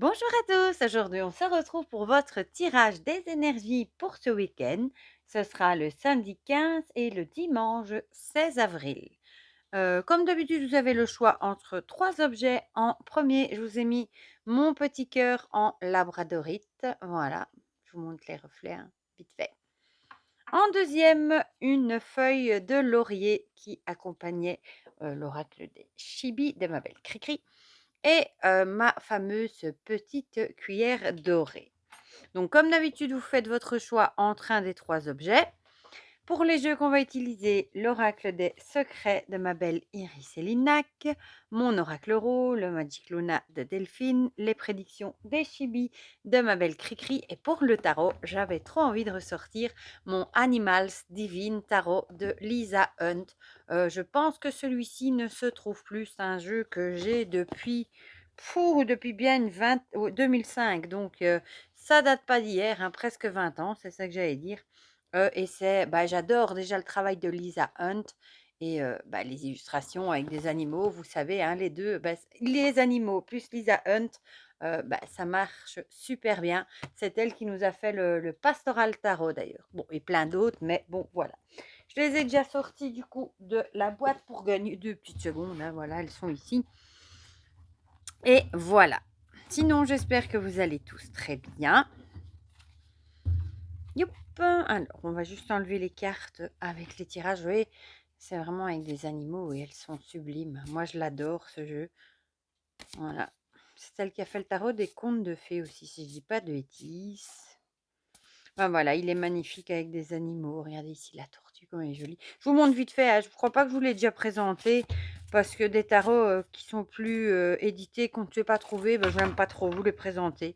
Bonjour à tous, aujourd'hui on se retrouve pour votre tirage des énergies pour ce week-end. Ce sera le samedi 15 et le dimanche 16 avril. Comme d'habitude, vous avez le choix entre trois objets. En premier, je vous ai mis mon petit cœur en labradorite. Voilà, je vous montre les reflets, hein, vite fait. En deuxième, une feuille de laurier qui accompagnait l'oracle des Chibi de ma belle Cricri et ma fameuse petite cuillère dorée. Donc comme d'habitude, vous faites votre choix entre un des trois objets. Pour les jeux qu'on va utiliser, l'oracle des secrets de ma belle Iris et Linac, mon oracle euro, le Magic Luna de Delphine, les prédictions des Chibi de ma belle Cricri. Et pour le tarot, j'avais trop envie de ressortir mon Animals Divine Tarot de Lisa Hunt. Je pense que celui-ci ne se trouve plus. C'est un jeu que j'ai depuis bien 2005. Donc ça date pas d'hier, hein, presque 20 ans, c'est ça que j'allais dire. Et j'adore déjà le travail de Lisa Hunt et les illustrations avec des animaux, vous savez, hein, les deux, les animaux plus Lisa Hunt, ça marche super bien. C'est elle qui nous a fait le Pastoral Tarot d'ailleurs. Bon, et plein d'autres, mais bon, voilà. Je les ai déjà sortis du coup de la boîte pour gagner 2 petites secondes, hein, voilà, elles sont ici. Et voilà. Sinon, j'espère que vous allez tous très bien. Youp. Alors, on va juste enlever les cartes avec les tirages. Vous voyez, c'est vraiment avec des animaux et elles sont sublimes. Moi, je l'adore, ce jeu. Voilà. C'est celle qui a fait le tarot des contes de fées aussi, si je dis pas de bêtises. Enfin, voilà, il est magnifique avec des animaux. Regardez ici la tortue, comme elle est jolie. Je vous montre vite fait, hein. Je ne crois pas que je vous l'ai déjà présenté parce que des tarots qui sont plus édités, qu'on ne peut pas trouver, je n'aime pas trop vous les présenter.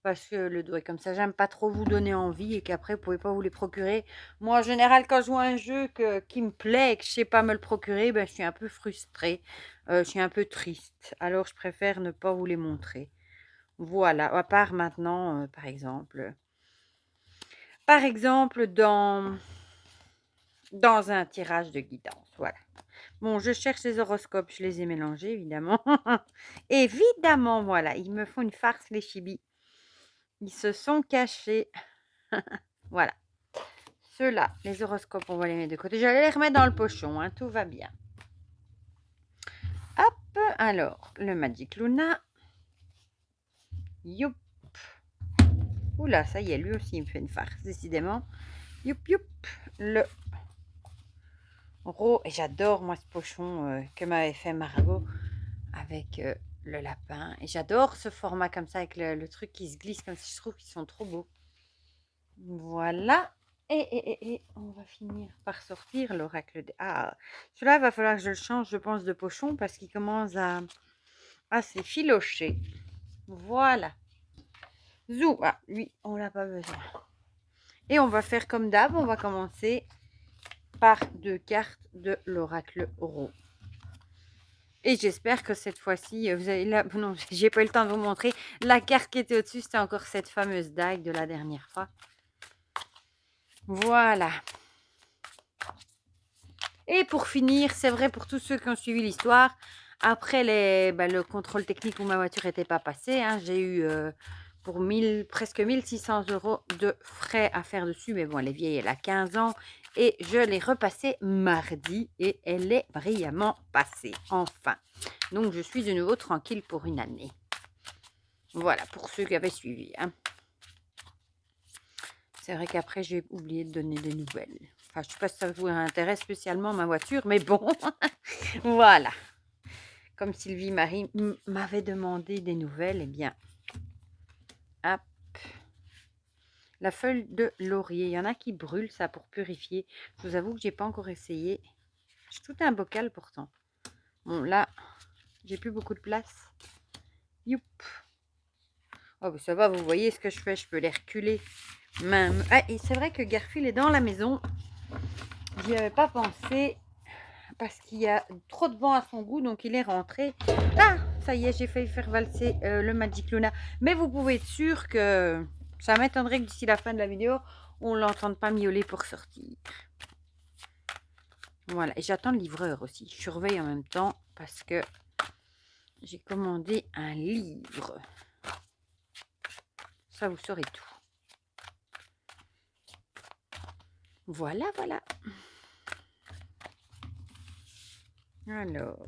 Parce que le dos est comme ça, j'aime pas trop vous donner envie et qu'après vous pouvez pas vous les procurer. Moi en général quand je vois un jeu qui me plaît et que je sais pas me le procurer, je suis un peu frustrée, je suis un peu triste. Alors je préfère ne pas vous les montrer. Voilà, à part maintenant par exemple dans un tirage de guidance, voilà. Bon, je cherche les horoscopes, je les ai mélangés évidemment. Évidemment, voilà, ils me font une farce les chibis. Ils se sont cachés. Voilà. Ceux-là, les horoscopes, on va les mettre de côté. J'allais les remettre dans le pochon, hein, tout va bien. Hop, alors, le Magic Luna. Youp. Oula, ça y est, lui aussi, il me fait une farce, décidément. Youp, youp. Le et j'adore, moi, ce pochon que m'avait fait Margot avec le lapin. Et j'adore ce format comme ça, avec le truc qui se glisse comme ça. Je trouve qu'ils sont trop beaux. Voilà. Et on va finir par sortir l'oracle des... Ah, celui-là, va falloir que je le change, je pense, de pochon parce qu'il commence à s'effilocher. Voilà. Zou, ah, lui, on l'a pas besoin. Et on va faire comme d'hab, on va commencer par 2 cartes de l'oracle euro. Et j'espère que cette fois-ci, vous avez là... Non, j'ai pas eu le temps de vous montrer. La carte qui était au-dessus, c'était encore cette fameuse dague de la dernière fois. Voilà. Et pour finir, c'est vrai pour tous ceux qui ont suivi l'histoire, après le contrôle technique où ma voiture n'était pas passée, hein, j'ai eu pour presque 1600 € de frais à faire dessus. Mais bon, elle est vieille, elle a 15 ans. Et je l'ai repassée mardi et elle est brillamment passée, enfin. Donc, je suis de nouveau tranquille pour une année. Voilà, pour ceux qui avaient suivi. Hein. C'est vrai qu'après, j'ai oublié de donner des nouvelles. Enfin, je ne sais pas si ça vous intéresse spécialement, ma voiture, mais bon, voilà. Comme Sylvie Marie m'avait demandé des nouvelles, eh bien, hop. La feuille de laurier, il y en a qui brûlent ça pour purifier. Je vous avoue que j'ai pas encore essayé. J'ai tout un bocal pourtant. Bon, là, j'ai plus beaucoup de place. Youp. Oh, bah, ça va, vous voyez ce que je fais, je peux les reculer. Même. Ah, et c'est vrai que Garfield est dans la maison. J'y avais pas pensé parce qu'il y a trop de vent à son goût, donc il est rentré. Ah, ça y est, j'ai failli faire valser le Magic Luna. Mais vous pouvez être sûr que ça m'étonnerait que d'ici la fin de la vidéo, on ne l'entende pas miauler pour sortir. Voilà, et j'attends le livreur aussi. Je surveille en même temps parce que j'ai commandé un livre. ça vous saurez tout. Voilà, voilà. Alors.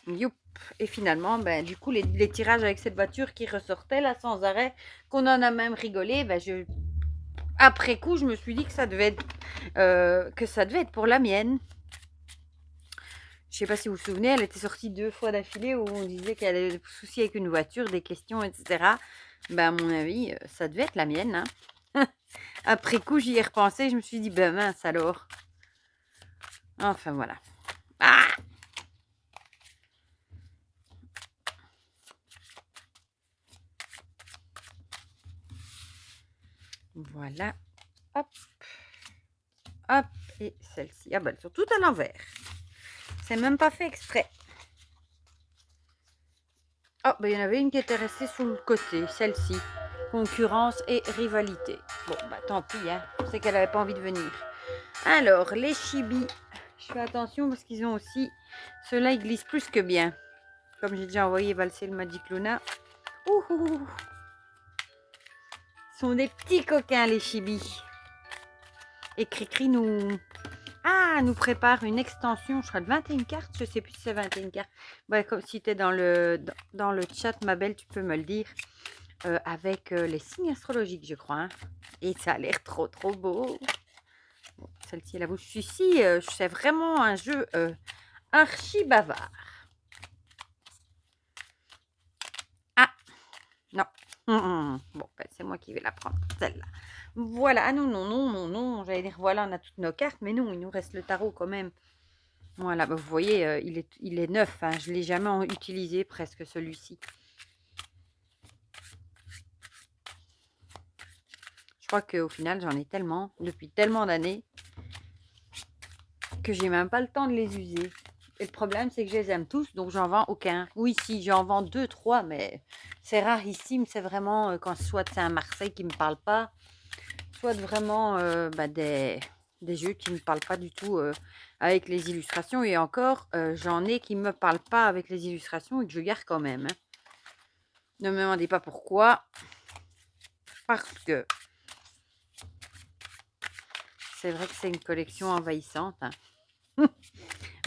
Youp. Et finalement, ben, du coup, les tirages avec cette voiture qui ressortait là sans arrêt, qu'on en a même rigolé, ben, après coup, je me suis dit que ça devait être pour la mienne. Je sais pas si vous vous souvenez, elle était sortie 2 fois d'affilée où on disait qu'elle avait des soucis avec une voiture, des questions, etc. Ben, à mon avis, ça devait être la mienne. Hein. Après coup, j'y ai repensé, je me suis dit, ben mince alors. Enfin voilà. Ah, voilà. Hop. Hop. Et celle-ci. Ah ben, elles sont toutes à l'envers. C'est même pas fait exprès. Oh, ben, il y en avait une qui était restée sous le côté, celle-ci. Concurrence et rivalité. Bon, bah tant pis, hein. Je sais qu'elle n'avait pas envie de venir. Alors, les chibis. Je fais attention parce qu'ils ont aussi... Ceux-là, ils glissent plus que bien. Comme j'ai déjà envoyé valser le Magic Luna. Ouh. Ce sont des petits coquins, les chibis. Et Cricri nous prépare une extension, je crois, de 21 cartes. Je sais plus si c'est 21 cartes. Ouais, comme si tu es dans le chat, ma belle, tu peux me le dire. Avec les signes astrologiques, je crois. Hein. Et ça a l'air trop, trop beau. Bon, celle-ci, la bouche. Celui-ci, c'est vraiment un jeu archi bavard. Ah, non. Bon, ben, c'est moi qui vais la prendre, celle-là. Voilà. Ah non. J'allais dire, voilà, on a toutes nos cartes. Mais non, il nous reste le tarot quand même. Voilà, ben, vous voyez, il est neuf. Hein, je ne l'ai jamais utilisé, presque, celui-ci. Je crois qu'au final, j'en ai tellement, depuis tellement d'années, que j'ai même pas le temps de les user. Et le problème, c'est que je les aime tous, donc j'en vends aucun. Oui, si, j'en vends 2, 3, mais c'est rarissime. C'est vraiment quand soit c'est un Marseille qui me parle pas, soit vraiment des jeux qui ne me parlent pas du tout avec les illustrations. Et encore, j'en ai qui me parlent pas avec les illustrations et que je garde quand même. Hein. Ne me demandez pas pourquoi. Parce que c'est vrai que c'est une collection envahissante. Hein.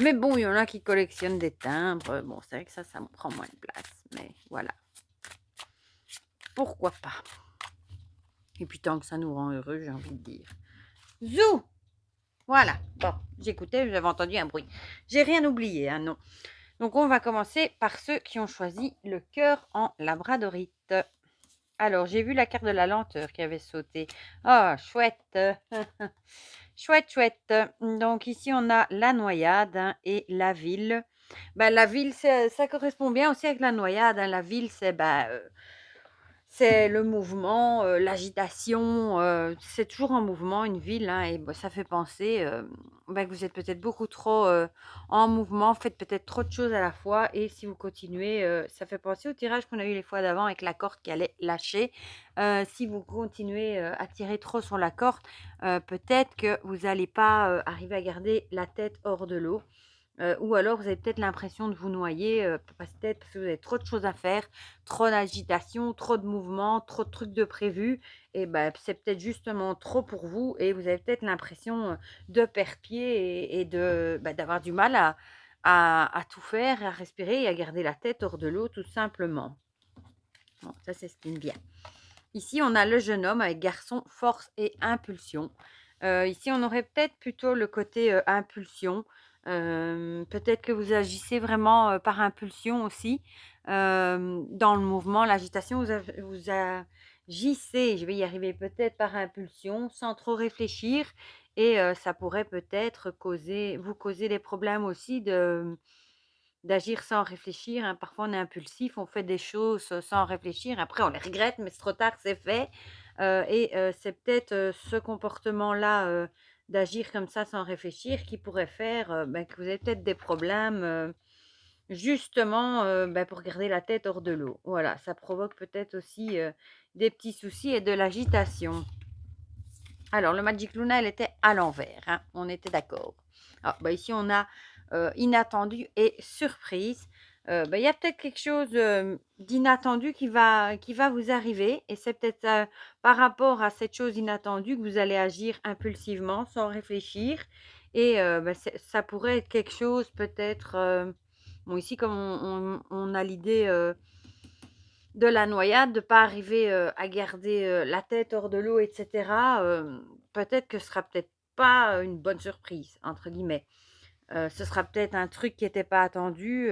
Mais bon, il y en a qui collectionnent des timbres. Bon, c'est vrai que ça me prend moins de place. Mais voilà. Pourquoi pas? Et puis tant que ça nous rend heureux, j'ai envie de dire. Zou! Voilà. Bon, j'écoutais, j'avais entendu un bruit. J'ai rien oublié, hein, non. Donc on va commencer par ceux qui ont choisi le cœur en labradorite. Alors, j'ai vu la carte de la lenteur qui avait sauté. Ah, chouette. Chouette. Donc ici, on a la noyade hein, et la ville. Ben, la ville, ça correspond bien aussi avec la noyade. Hein. La ville, c'est le mouvement, l'agitation. C'est toujours en mouvement, une ville. Hein, et ça fait penser que vous êtes peut-être beaucoup trop en mouvement, faites peut-être trop de choses à la fois. Et si vous continuez, ça fait penser au tirage qu'on a eu les fois d'avant avec la corde qui allait lâcher. Si vous continuez à tirer trop sur la corde, peut-être que vous n'allez pas arriver à garder la tête hors de l'eau. Ou alors vous avez peut-être l'impression de vous noyer, peut-être parce que vous avez trop de choses à faire, trop d'agitation, trop de mouvements, trop de trucs de prévus. Et c'est peut-être justement trop pour vous et vous avez peut-être l'impression de perdre pied et d'avoir du mal à tout faire, à respirer et à garder la tête hors de l'eau tout simplement. Bon, ça c'est ce qui me vient. Ici, on a le jeune homme avec garçon, force et impulsion. Ici, on aurait peut-être plutôt le côté impulsion. Peut-être que vous agissez vraiment par impulsion aussi. Dans le mouvement, l'agitation, vous agissez, je vais y arriver, peut-être par impulsion, sans trop réfléchir. Et ça pourrait peut-être vous causer des problèmes aussi d'agir sans réfléchir. Hein. Parfois, on est impulsif, on fait des choses sans réfléchir. Après, on les regrette, mais c'est trop tard, c'est fait. C'est peut-être ce comportement-là d'agir comme ça sans réfléchir qui pourrait faire que vous avez peut-être des problèmes justement pour garder la tête hors de l'eau. Voilà, ça provoque peut-être aussi des petits soucis et de l'agitation. Alors, le Magic Luna, elle était à l'envers. Hein, on était d'accord. Ici, on a inattendu et surprise. il y a peut-être quelque chose, d'inattendu qui va vous arriver et c'est peut-être, par rapport à cette chose inattendue que vous allez agir impulsivement sans réfléchir et ça pourrait être quelque chose peut-être, bon ici comme on a l'idée, de la noyade, de pas arriver, à garder, la tête hors de l'eau et cetera, peut-être que ce sera peut-être pas, «une bonne surprise» entre guillemets. Ce sera peut-être un truc qui était pas attendu,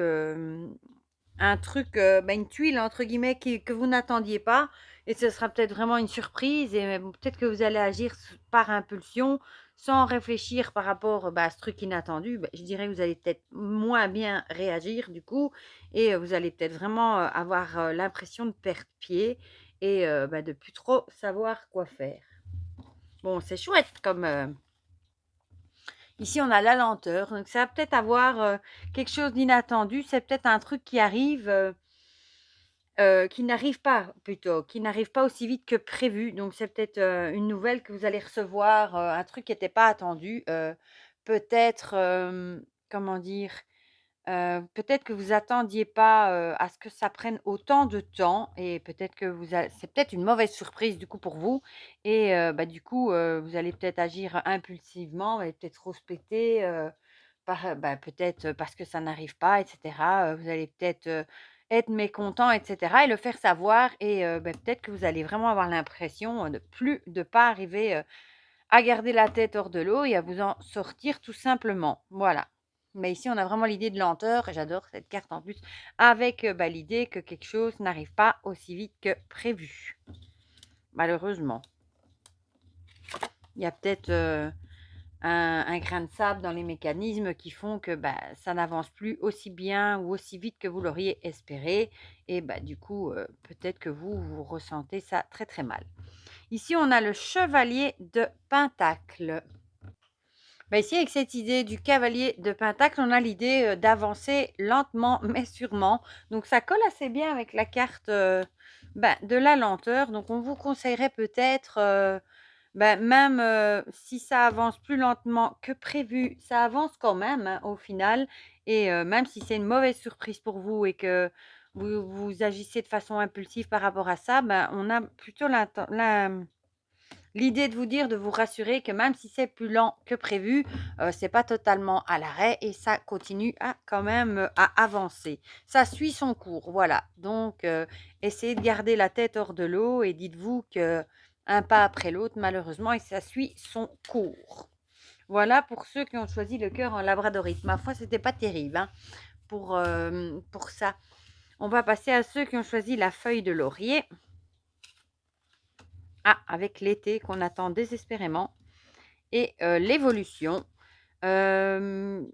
un truc, «une tuile» entre guillemets que vous n'attendiez pas et ce sera peut-être vraiment une surprise et peut-être que vous allez agir par impulsion, sans réfléchir par rapport, à ce truc inattendu. Je dirais que vous allez peut-être moins bien réagir du coup et vous allez peut-être vraiment, avoir, l'impression de perdre pied et de plus trop savoir quoi faire. Bon, c'est chouette comme, ici, on a la lenteur, donc ça va peut-être avoir, quelque chose d'inattendu. C'est peut-être un truc qui arrive, qui n'arrive pas plutôt, qui n'arrive pas aussi vite que prévu. Donc c'est peut-être, une nouvelle que vous allez recevoir, un truc qui n'était pas attendu, peut-être, comment dire? Peut-être que vous attendiez pas, à ce que ça prenne autant de temps et peut-être que c'est peut-être une mauvaise surprise du coup pour vous et du coup, vous allez peut-être agir impulsivement et peut-être rouspéter, peut-être, parce que ça n'arrive pas et cetera, vous allez peut-être, être mécontent et cetera et le faire savoir et peut-être que vous allez vraiment avoir l'impression, de pas arriver, à garder la tête hors de l'eau et à vous en sortir tout simplement. Voilà. Mais ici, on a vraiment l'idée de lenteur et j'adore cette carte en plus avec, l'idée que quelque chose n'arrive pas aussi vite que prévu, malheureusement. Il y a peut-être, un grain de sable dans les mécanismes qui font que, ça n'avance plus aussi bien ou aussi vite que vous l'auriez espéré et du coup, peut-être que vous ressentez ça très, très mal. Ici, on a le chevalier de Pentacle. Ici, avec cette idée du cavalier de Pentacle, on a l'idée, d'avancer lentement mais sûrement. Donc ça colle assez bien avec la carte, de la lenteur. Donc on vous conseillerait peut-être, même, si ça avance plus lentement que prévu, ça avance quand même, hein, au final et même si c'est une mauvaise surprise pour vous et que vous agissez de façon impulsive par rapport à ça, on a plutôt l'idée de vous dire, de vous rassurer que même si c'est plus lent que prévu, c'est pas totalement à l'arrêt et ça continue à quand même, à avancer. Ça suit son cours, voilà. Donc essayez de garder la tête hors de l'eau et dites-vous que un pas après l'autre malheureusement et ça suit son cours. Voilà pour ceux qui ont choisi le cœur en labradorite. Ma foi, c'était pas terrible, hein, pour ça. On va passer à ceux qui ont choisi la feuille de laurier. Ah, avec l'été qu'on attend désespérément et l'évolution. Hem,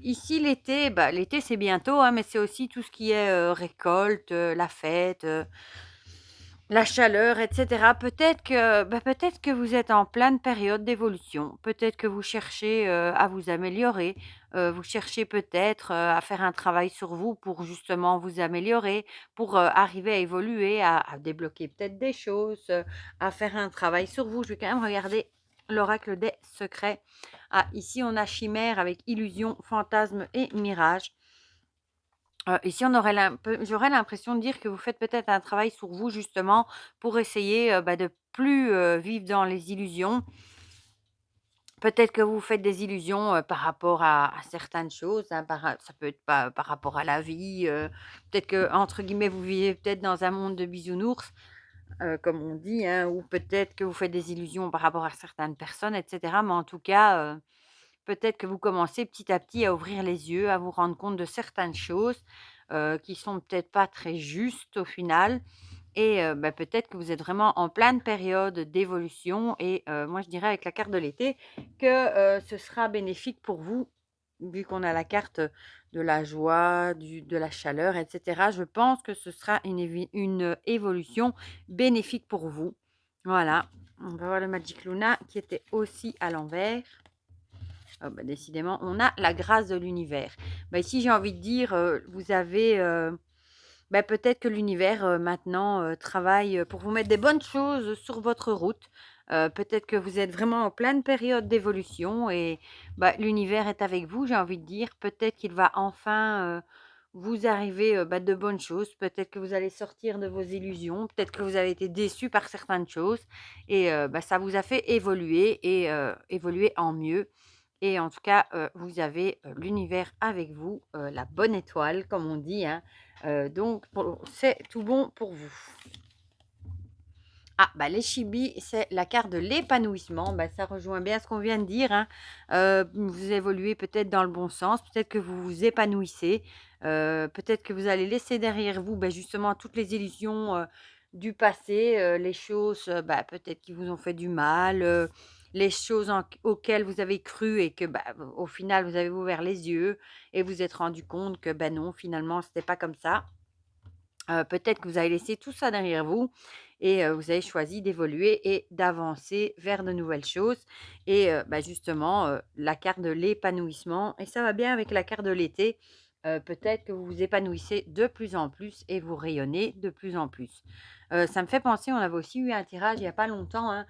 Ici l'été c'est bientôt, hein, mais c'est aussi tout ce qui est, récolte, la fête, la chaleur et cetera. Peut-être que vous êtes en pleine période d'évolution. Peut-être que vous cherchez, à vous améliorer. Vous cherchez peut-être, à faire un travail sur vous pour justement vous améliorer, pour, arriver à évoluer, à débloquer peut-être des choses, à faire un travail sur vous. Je vais quand même regarder l'oracle des secrets. Ah, ici on a chimère avec illusion, fantasme et mirage. Ici, j'aurais l'impression de dire que vous faites peut-être un travail sur vous justement pour essayer, de plus, vivre dans les illusions. Peut-être que vous faites des illusions, par rapport à certaines choses, hein, ça peut être par rapport à la vie, peut-être que entre guillemets «vous vivez peut-être dans un monde de bisounours», comme on dit, hein, ou peut-être que vous faites des illusions par rapport à certaines personnes et cetera. Mais en tout cas, peut-être que vous commencez petit à petit à ouvrir les yeux, à vous rendre compte de certaines choses, qui sont peut-être pas très justes au final et peut-être que vous êtes vraiment en pleine période d'évolution et moi je dirais avec la carte de l'été que, ce sera bénéfique pour vous, vu qu'on a la carte, de la joie, de la chaleur et cetera. Je pense que ce sera une évolution bénéfique pour vous. Voilà, on va voir le Magic Luna qui était aussi à l'envers. Décidément, on a la grâce de l'univers. Ici, j'ai envie de dire, vous avez, peut-être que l'univers, maintenant, travaille, pour vous mettre des bonnes choses sur votre route. Peut-être que vous êtes vraiment en pleine période d'évolution et l'univers est avec vous, j'ai envie de dire. Peut-être qu'il va enfin, vous arrivez de bonnes choses. Peut-être que vous allez sortir de vos illusions. Peut-être que vous avez été déçus par certaines choses. Et ça vous a fait évoluer et évoluer en mieux. Et en tout cas, vous avez l'univers avec vous, la bonne étoile, comme on dit, hein. Donc, c'est tout bon pour vous. Ah, bah, les chibis, c'est la carte de l'épanouissement. Bah, ça rejoint bien ce qu'on vient de dire, hein. Vous évoluez peut-être dans le bon sens, peut-être que vous vous épanouissez, peut-être que vous allez laisser derrière vous, justement toutes les illusions, du passé, les choses, peut-être qui vous ont fait du mal, les choses auxquelles vous avez cru et que, au final, vous avez ouvert les yeux et vous êtes rendu compte que, non, finalement, c'était pas comme ça. Peut-être que vous avez laissé tout ça derrière vous et vous avez choisi d'évoluer et d'avancer vers de nouvelles choses et justement, la carte de l'épanouissement et ça va bien avec la carte de l'été. Peut-être que vous vous épanouissez de plus en plus et vous rayonnez de plus en plus. Ça me fait penser, on avait aussi eu un tirage il y a pas longtemps, hein,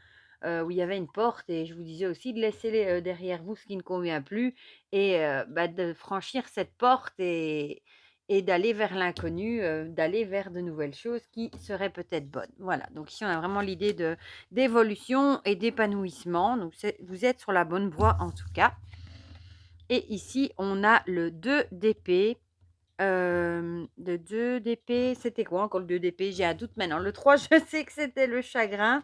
où il y avait une porte et je vous disais aussi de laisser derrière vous ce qui ne convient plus et de franchir cette porte et d'aller vers l'inconnu, d'aller vers de nouvelles choses qui seraient peut-être bonnes. Voilà, donc ici on a vraiment l'idée d'évolution et d'épanouissement, donc vous êtes sur la bonne voie en tout cas. Et ici on a le 2 d'épée. Le 2 d'épée, c'était quoi encore le 2 d'épée? J'ai un doute maintenant. Le 3, je sais que c'était le chagrin.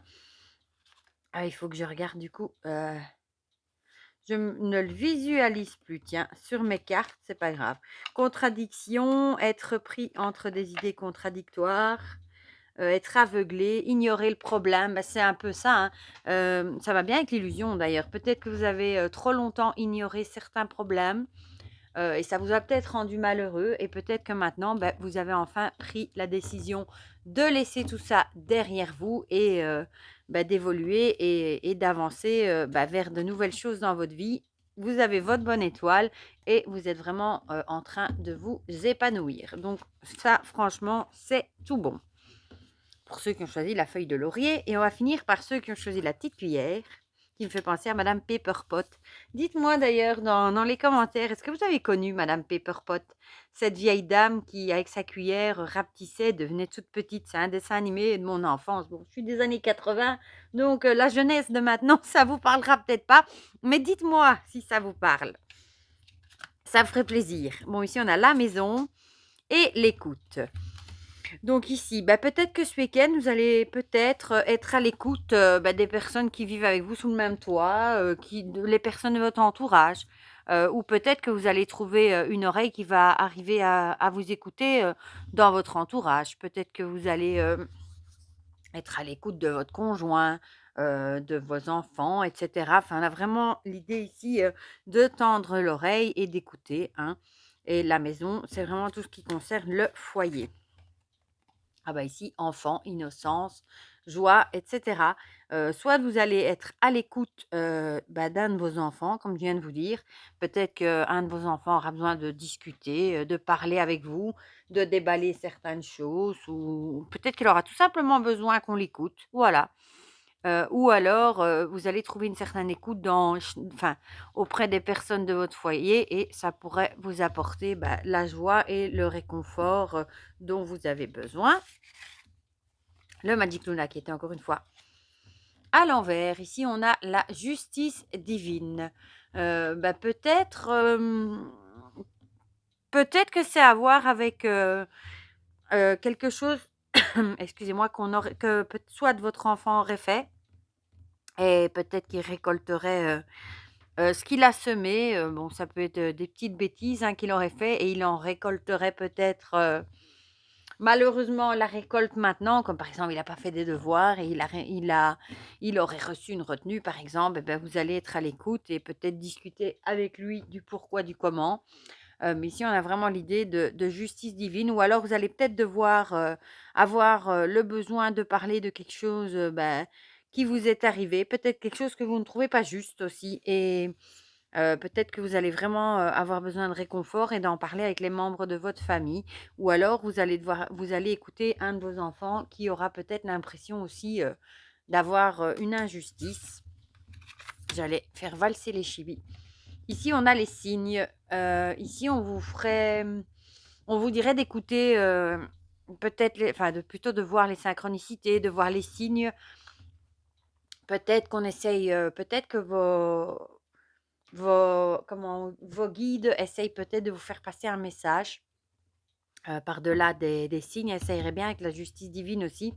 Ah, il faut que je regarde du coup, je ne le visualise plus, tiens, sur mes cartes, c'est pas grave. Contradiction, être pris entre des idées contradictoires, être aveuglé, ignorer le problème, c'est un peu ça, hein. Ça va bien avec l'illusion d'ailleurs. Peut-être que vous avez, trop longtemps ignoré certains problèmes, et ça vous a peut-être rendu malheureux et peut-être que maintenant, vous avez enfin pris la décision de laisser tout ça derrière vous et d'évoluer et d'avancer, vers de nouvelles choses dans votre vie. Vous avez votre bonne étoile et vous êtes vraiment, en train de vous épanouir. Donc ça, franchement, c'est tout bon. Pour ceux qui ont choisi la feuille de laurier et on va finir par ceux qui ont choisi la petite cuillère qui me fait penser à Madame Pepperpot. Dites-moi d'ailleurs dans les commentaires, est-ce que vous avez connu Madame Pepperpot? Cette vieille dame qui, avec sa cuillère, rapetissait, devenait toute petite. C'est un dessin animé de mon enfance. Bon, je suis des années 80, donc la jeunesse de maintenant, ça vous parlera peut-être pas. Mais dites-moi si ça vous parle. Ça me ferait plaisir. Bon, ici, on a la maison et l'écoute. Donc ici, peut-être que ce week-end, vous allez peut-être être à l'écoute des personnes qui vivent avec vous sous le même toit, les personnes de votre entourage. Ou peut-être que vous allez trouver une oreille qui va arriver à vous écouter dans votre entourage. Peut-être que vous allez être à l'écoute de votre conjoint, de vos enfants, etc. Enfin, on a vraiment l'idée ici de tendre l'oreille et d'écouter, hein. Et la maison, c'est vraiment tout ce qui concerne le foyer. Ah ici, enfant, innocence, joie, etc. Soit vous allez être à l'écoute d'un de vos enfants, comme je viens de vous dire. Peut-être qu'un de vos enfants aura besoin de discuter, de parler avec vous, de déballer certaines choses, ou peut-être qu'il aura tout simplement besoin qu'on l'écoute. Voilà. Ou alors, vous allez trouver une certaine écoute auprès des personnes de votre foyer et ça pourrait vous apporter la joie et le réconfort dont vous avez besoin. Le Magic Luna qui était encore une fois à l'envers. Ici, on a la justice divine. Peut-être que c'est à voir avec quelque chose, excusez-moi, que soit votre enfant aurait fait et peut-être qu'il récolterait ce qu'il a semé. Bon, ça peut être des petites bêtises qu'il aurait fait et il en récolterait peut-être malheureusement la récolte maintenant, comme par exemple il n'a pas fait des devoirs et il aurait reçu une retenue par exemple, vous allez être à l'écoute et peut-être discuter avec lui du pourquoi, du comment. Mais ici on a vraiment l'idée de justice divine ou alors vous allez peut-être devoir avoir le besoin de parler de quelque chose qui vous est arrivé, peut-être quelque chose que vous ne trouvez pas juste aussi et peut-être que vous allez vraiment, avoir besoin de réconfort et d'en parler avec les membres de votre famille ou alors vous allez écouter un de vos enfants qui aura peut-être l'impression aussi, d'avoir, une injustice. J'allais faire valser les chibis. Ici, on a les signes. Ici, on vous ferait, On vous dirait d'écouter, peut-être plutôt de voir les synchronicités, de voir les signes. Peut-être qu'on essaye, peut-être que vos guides essayent peut-être de vous faire passer un message, par-delà des signes. Ça irait bien avec la justice divine aussi.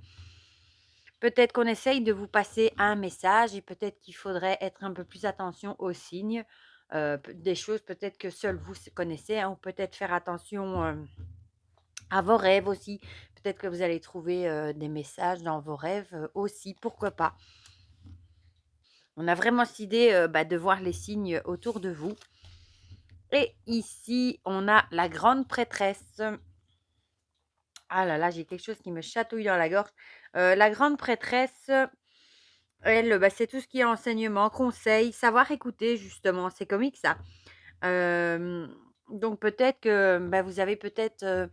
Peut-être qu'on essaye de vous passer un message et peut-être qu'il faudrait être un peu plus attention aux signes, des choses peut-être que seuls vous connaissez, hein, ou peut-être faire attention, à vos rêves aussi. Peut-être que vous allez trouver, des messages dans vos rêves, aussi, pourquoi pas? On a vraiment cette idée, de voir les signes autour de vous. Et ici, on a la grande prêtresse. Ah là là, j'ai quelque chose qui me chatouille dans la gorge. La grande prêtresse, elle, c'est tout ce qui est enseignement, conseil, savoir écouter justement. C'est comique ça. Donc peut-être que, vous avez peut-être,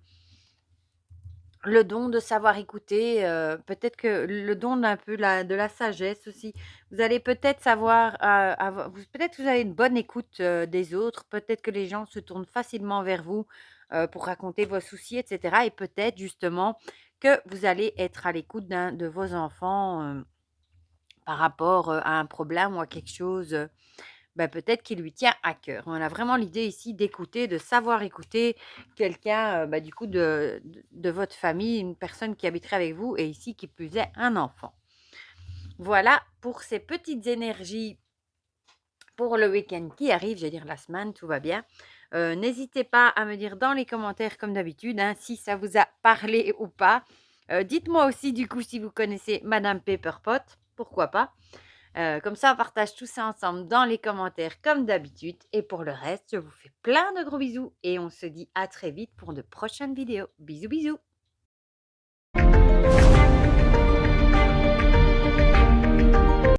le don de savoir écouter, peut-être que le don d'un peu de la sagesse aussi. Vous allez peut-être savoir, peut-être que vous avez une bonne écoute, des autres. Peut-être que les gens se tournent facilement vers vous, pour raconter vos soucis et cetera et peut-être justement que vous allez être à l'écoute d'un de vos enfants, par rapport, à un problème ou à quelque chose, peut-être qui lui tient à cœur. On a vraiment l'idée ici d'écouter, de savoir écouter quelqu'un, du coup de votre famille, une personne qui habiterait avec vous et ici qui plus est un enfant. Voilà pour ces petites énergies pour le week-end qui arrive, j'allais dire la semaine, tout va bien. N'hésitez pas à me dire dans les commentaires comme d'habitude, hein, si ça vous a parlé ou pas. Dites-moi aussi du coup si vous connaissez Madame Pepperpot, pourquoi pas. Comme ça, on partage tout ça ensemble dans les commentaires comme d'habitude. Et pour le reste, je vous fais plein de gros bisous et on se dit à très vite pour de prochaines vidéos. Bisous bisous.